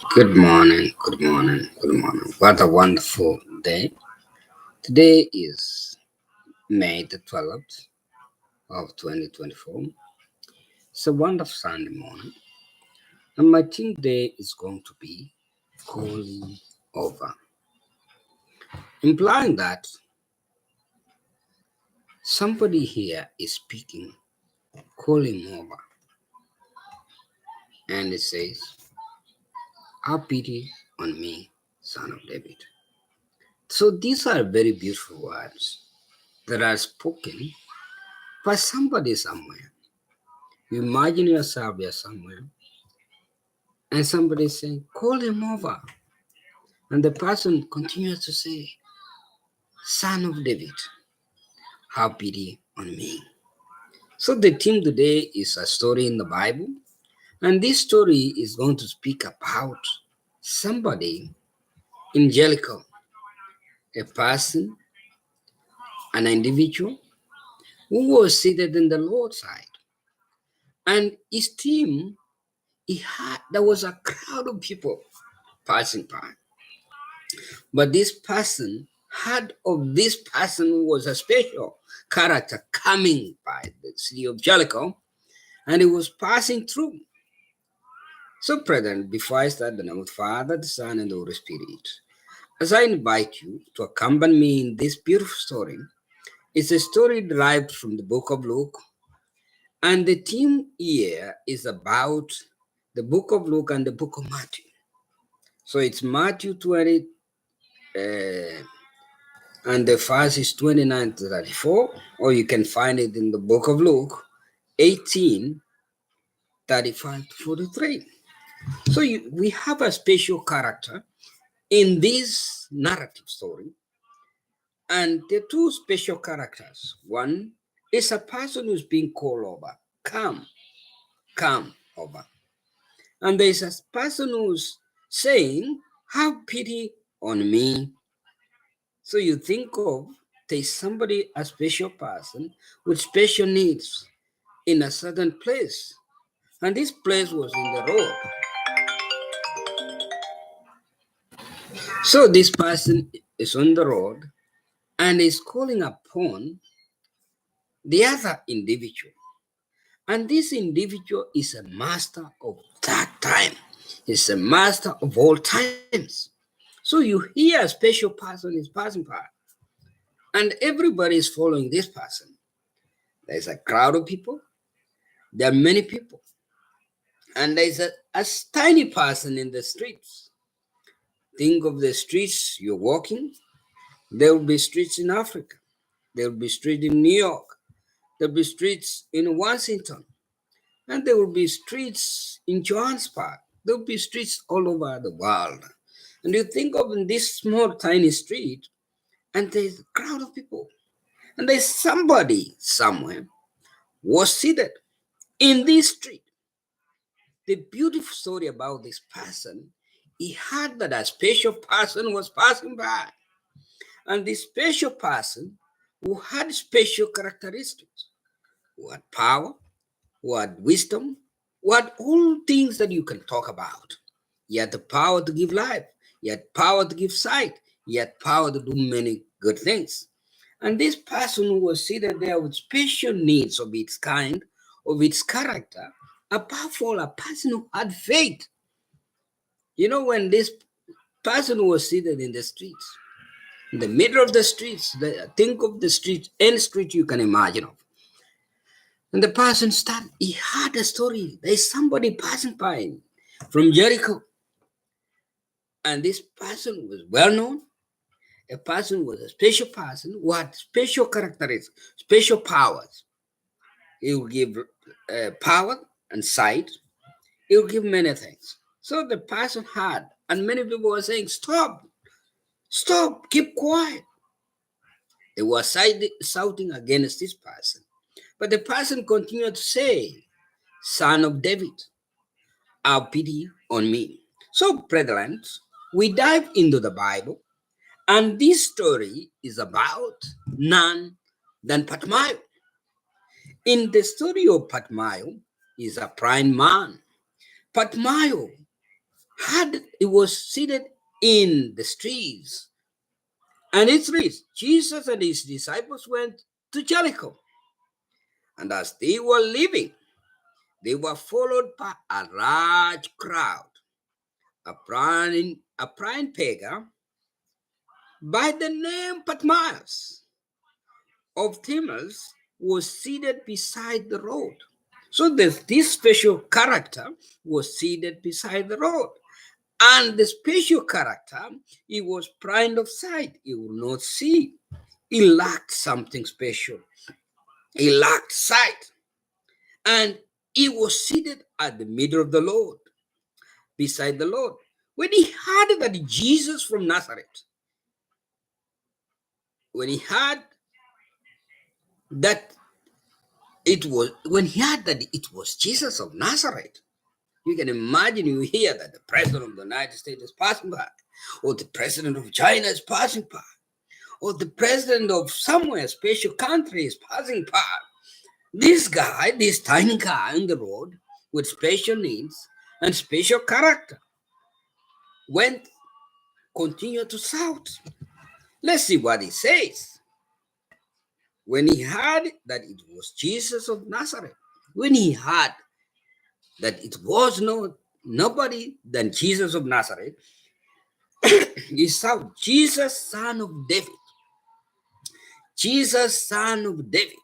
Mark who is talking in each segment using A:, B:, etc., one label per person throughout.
A: Good morning, good morning, good morning. What a wonderful day. Today is May the 12th of 2024. It's a wonderful Sunday morning, and my theme today is going to be calling over, implying that somebody here is speaking, calling over, and it says, have pity on me, son of David. So these are very beautiful words that are spoken by somebody somewhere. You imagine yourself there somewhere, and somebody is saying, call him over. And the person continues to say, Son of David, have pity on me. So the theme today is a story in the Bible, and this story is going to speak about somebody in Jericho, a person, an individual who was seated in the Lord's side. And his team, there was a crowd of people passing by. But this person, heard of this person was a special character coming by the city of Jericho, and he was passing through. So, brethren, before I start, the name of the Father, the Son, and the Holy Spirit, as I invite you to accompany me in this beautiful story, it's a story derived from the book of Luke, and the theme here is about the book of Luke and the book of Matthew. So it's Matthew 20, and the verse is 29 to 34, or you can find it in the book of Luke 18, 35 to 43. So we have a special character in this narrative story, and the two special characters. One is a person who's being called over, come over. And there's a person who's saying, have pity on me. So you think of there's somebody, a special person with special needs in a certain place. And this place was in the road. So this person is on the road and is calling upon the other individual. And this individual is a master of that time. He's a master of all times. So you hear a special person is passing by, and everybody is following this person. There's a crowd of people. There are many people. And there's a tiny person in the streets. Think of the streets you're walking. There will be streets in Africa. There will be streets in New York. There will be streets in Washington. And there will be streets in Johannesburg. There will be streets all over the world. And you think of in this small, tiny street, and there's a crowd of people. And there's somebody somewhere was seated in this street. The beautiful story about this person, he heard that a special person was passing by. And this special person who had special characteristics, who had power, who had wisdom, who had all things that you can talk about. He had the power to give life, he had power to give sight, he had power to do many good things. And this person who was seated there with special needs of its kind, of its character, above all, a person who had faith. You know, when this person was seated in the streets, in the middle of the streets, think of the street, any street you can imagine of. And the person started, he heard a story. There's somebody passing by from Jericho. And this person was well known. A person was a special person who had special characteristics, special powers. He will give power and sight. He will give many things. So the person had, and many people were saying, stop, stop, keep quiet. They were shouting against this person. But the person continued to say, Son of David, have pity on me. So, brethren, we dive into the Bible, and this story is about none than Patmayo. In the story of Patmayo is a prime man. Patmayo He was seated in the streets, and it reads, Jesus and his disciples went to Jericho, and as they were leaving, they were followed by a large crowd. A blind beggar by the name Patmias of Timaeus was seated beside the road. So this special character was seated beside the road. And the special character, he was blind of sight. He would not see. He lacked something special. He lacked sight. And he was seated at the middle of the Lord, beside the Lord. When he heard that Jesus from Nazareth, when he heard that it was Jesus of Nazareth, you can imagine, you hear that the president of the United States is passing by, or the president of China is passing by, or the president of somewhere, special country is passing by. This guy, this tiny guy on the road with special needs and special character, continued to shout. Let's see what he says. When he heard that it was Jesus of Nazareth, when he heard that it was nobody than Jesus of Nazareth, he shouted, Jesus, son of David, Jesus, son of David,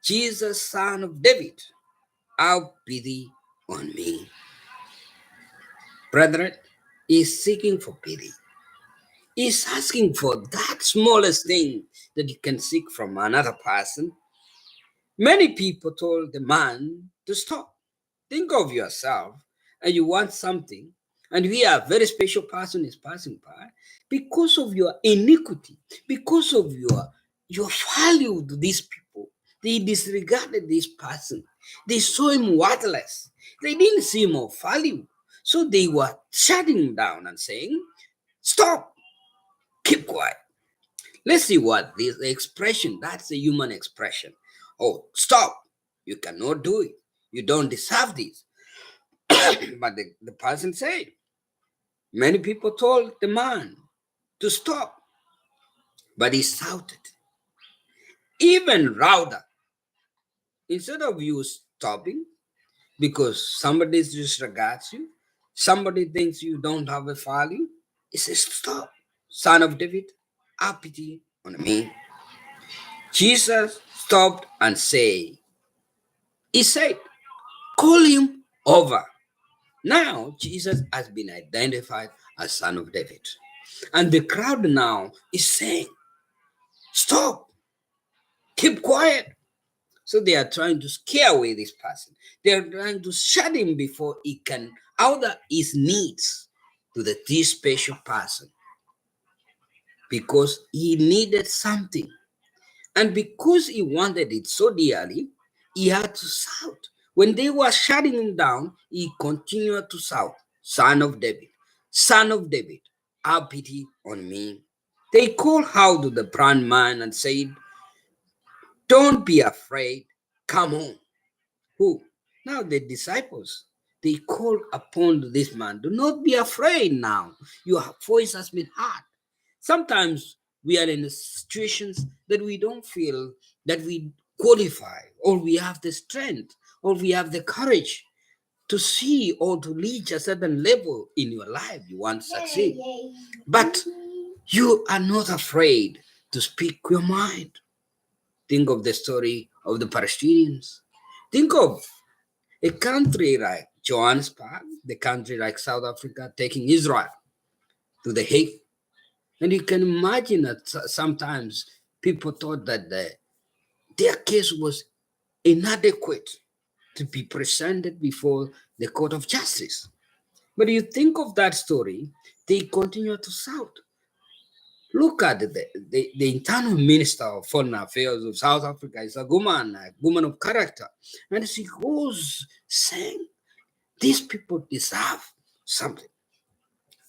A: Jesus, son of David, have pity on me. Brethren, he's seeking for pity. He's asking for that smallest thing that you can seek from another person. Many people told the man to stop. Think of yourself and you want something, and we are a very special person is passing by. Because of your iniquity, because of your value to these people, they disregarded this person. They saw him worthless. They didn't see him of value. So they were shutting him down and saying, stop, keep quiet. Let's see what this expression, that's a human expression. Oh, stop. You cannot do it. You don't deserve this. But the person said, many people told the man to stop, but he shouted even louder. Instead of you stopping because somebody disregards you, somebody thinks you don't have a value, he says, stop, son of David, have pity on me. Jesus stopped and he said, call him over. Now Jesus has been identified as son of David. And the crowd now is saying, stop, keep quiet. So they are trying to scare away this person. They are trying to shut him before he can order his needs to this special person. Because he needed something. And because he wanted it so dearly, he had to shout. When they were shutting him down, he continued to shout, son of David, have pity on me. They called out to the blind man and said, don't be afraid, come on. Who? Now the disciples, they called upon this man, do not be afraid now. Your voice has been heard. Sometimes we are in situations that we don't feel that we qualify, or we have the strength, or we have the courage to see or to reach a certain level in your life. You want to succeed. But you are not afraid to speak your mind. Think of the story of the Palestinians. Think of a country like Johannesburg, the country like South Africa, taking Israel to the Hague. And you can imagine that sometimes people thought that their case was inadequate to be presented before the court of justice. But you think of that story, they continue to shout. Look at the internal minister of foreign affairs of South Africa is a woman of character. And she goes saying, these people deserve something.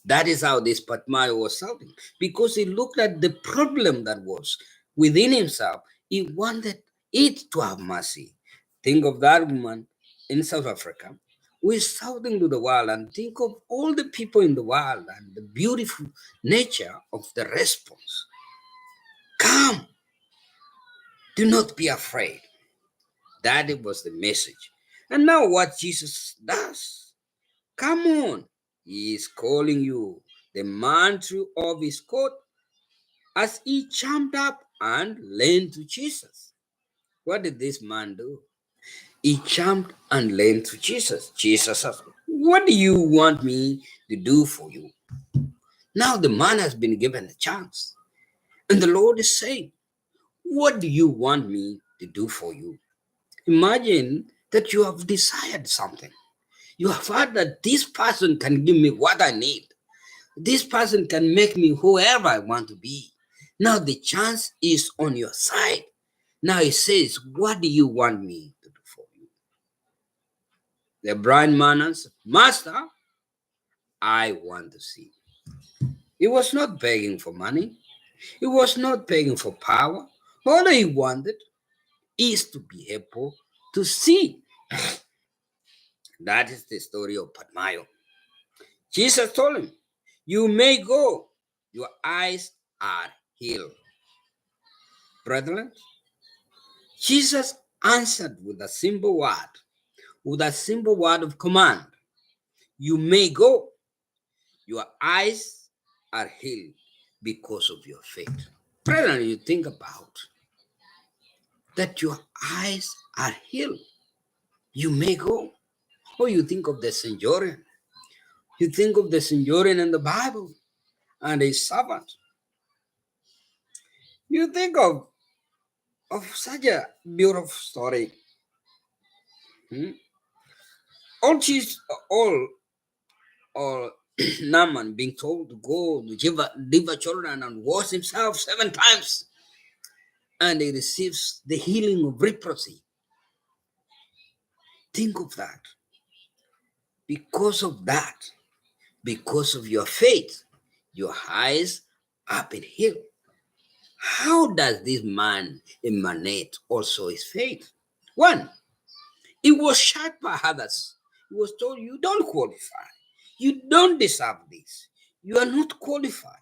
A: That is how this Patmai was shouting, because he looked at the problem that was within himself. He wanted it to have mercy. Think of that woman in South Africa We're shouting to the world and think of all the people in the world and the beautiful nature of the response. Come, do not be afraid. That was the message. And now what Jesus does. Come on. He is calling you. The man threw off his coat as he jumped up and leaned to Jesus. What did this man do? He jumped and leaned to Jesus. Jesus asked, what do you want me to do for you? Now the man has been given a chance. And the Lord is saying, what do you want me to do for you? Imagine that you have desired something. You have heard that this person can give me what I need. This person can make me whoever I want to be. Now the chance is on your side. Now he says, what do you want me to do for you? The blind man answered, Master, I want to see. He was not begging for money. He was not begging for power. All he wanted is to be able to see. That is the story of Bartimaeus. Jesus told him, you may go. Your eyes are healed. Brethren, Jesus answered with a simple word of command. You may go. Your eyes are healed because of your faith. Brethren, you think about that your eyes are healed. You may go. Or you think of the centurion. You think of the centurion in the Bible and his servant. You think of such a beautiful story. All Naaman being told to go to deliver children and wash himself 7 times. And he receives the healing of leprosy. Think of that. Because of that, because of your faith, your eyes have been healed. How does this man emanate also his faith? 1, he was shot by others. He was told, you don't qualify. You don't deserve this. You are not qualified.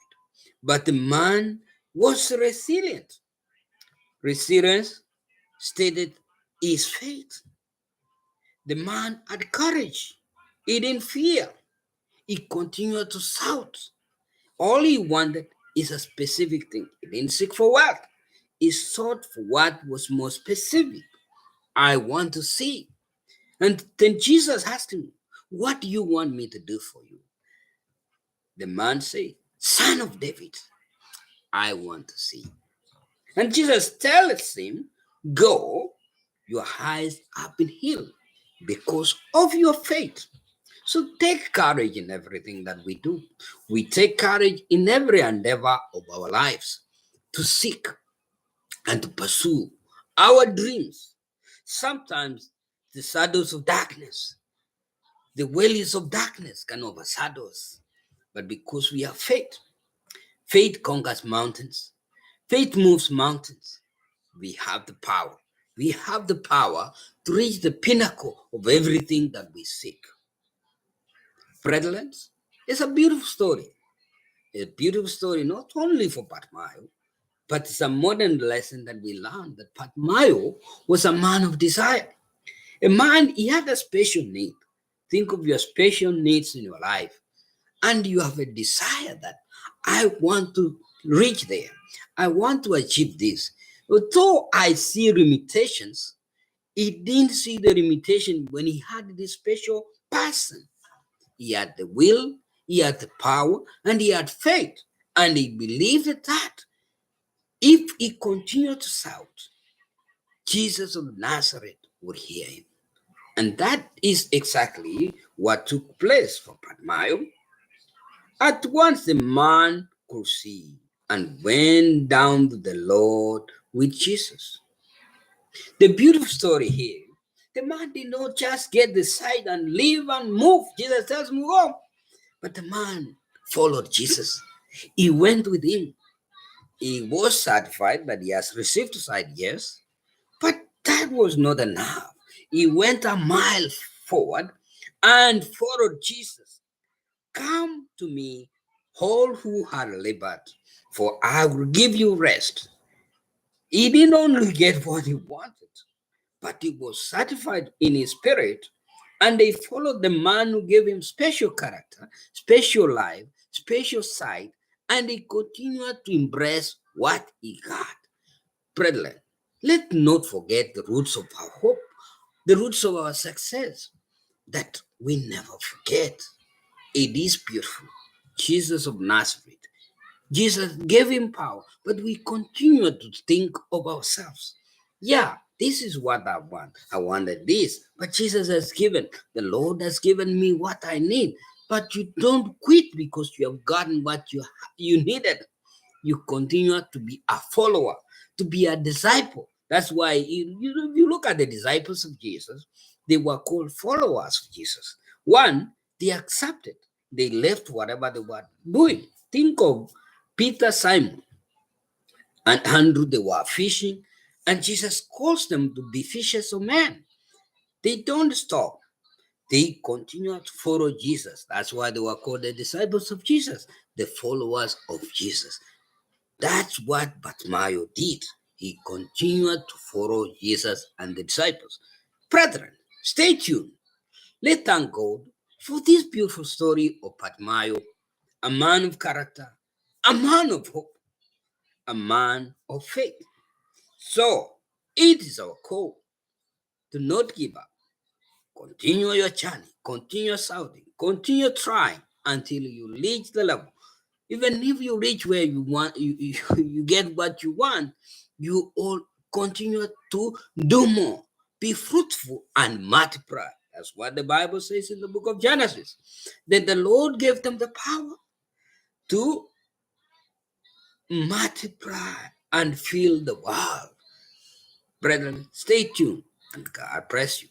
A: But the man was resilient. Resilience stated his faith. The man had courage. He didn't fear. He continued to shout. All he wanted is a specific thing. He didn't seek for wealth. He sought for what was more specific. I want to see. And then Jesus asked him, what do you want me to do for you? The man said, Son of David, I want to see. And Jesus tells him, go, your eyes have been healed because of your faith. So take courage in everything that we do. We take courage in every endeavor of our lives to seek and to pursue our dreams. Sometimes the shadows of darkness, the wellies of darkness can overshadow us. But because we have faith, faith conquers mountains. Faith moves mountains. We have the power. We have the power to reach the pinnacle of everything that we seek. Brethren, it's a beautiful story. It's a beautiful story not only for Bartimaeus, but it's a modern lesson that we learn that Bartimaeus was a man of desire. A man, he had a special need. Think of your special needs in your life. And you have a desire that I want to reach there. I want to achieve this. Although I see limitations, he didn't see the limitation when he had this special person. He had the will, he had the power, and he had faith. And he believed that if he continued to shout, Jesus of Nazareth would hear him. And that is exactly what took place for Bartimaeus. At once the man could see and went down to the Lord with Jesus. The beautiful story here, the man did not just get the sight and leave and move. Jesus tells him, go. But the man followed Jesus. He went with him. He was satisfied that he has received sight, yes. But that was not enough. He went a mile forward and followed Jesus. Come to me, all who are labored, for I will give you rest. He didn't only get what he wanted, but he was satisfied in his spirit, and they followed the man who gave him special character, special life, special sight, and he continued to embrace what he got. Brethren, let's not forget the roots of our hope, the roots of our success, that we never forget. It is beautiful. Jesus of Nazareth. Jesus gave him power, but we continue to think of ourselves. Yeah, this is what I want. I wanted this, but Jesus has given. The Lord has given me what I need. But you don't quit because you have gotten what you needed. You continue to be a follower, to be a disciple. That's why you look at the disciples of Jesus, they were called followers of Jesus. One, they accepted, they left whatever they were doing. Think of Peter, Simon, and Andrew, they were fishing, and Jesus calls them to be fishers of men. They don't stop. They continue to follow Jesus. That's why they were called the disciples of Jesus, the followers of Jesus. That's what Bartimaeus did. He continued to follow Jesus and the disciples. Brethren, stay tuned. Let's thank God for this beautiful story of Bartimaeus, a man of character, a man of hope, a man of faith. So, it is our call to not give up. Continue your journey, continue shouting, continue trying until you reach the level. Even if you reach where you want, you get what you want, you all continue to do more. Be fruitful and multiply. That's what the Bible says in the book of Genesis. Then the Lord gave them the power to multiply and fill the world. Brethren, stay tuned and God bless you.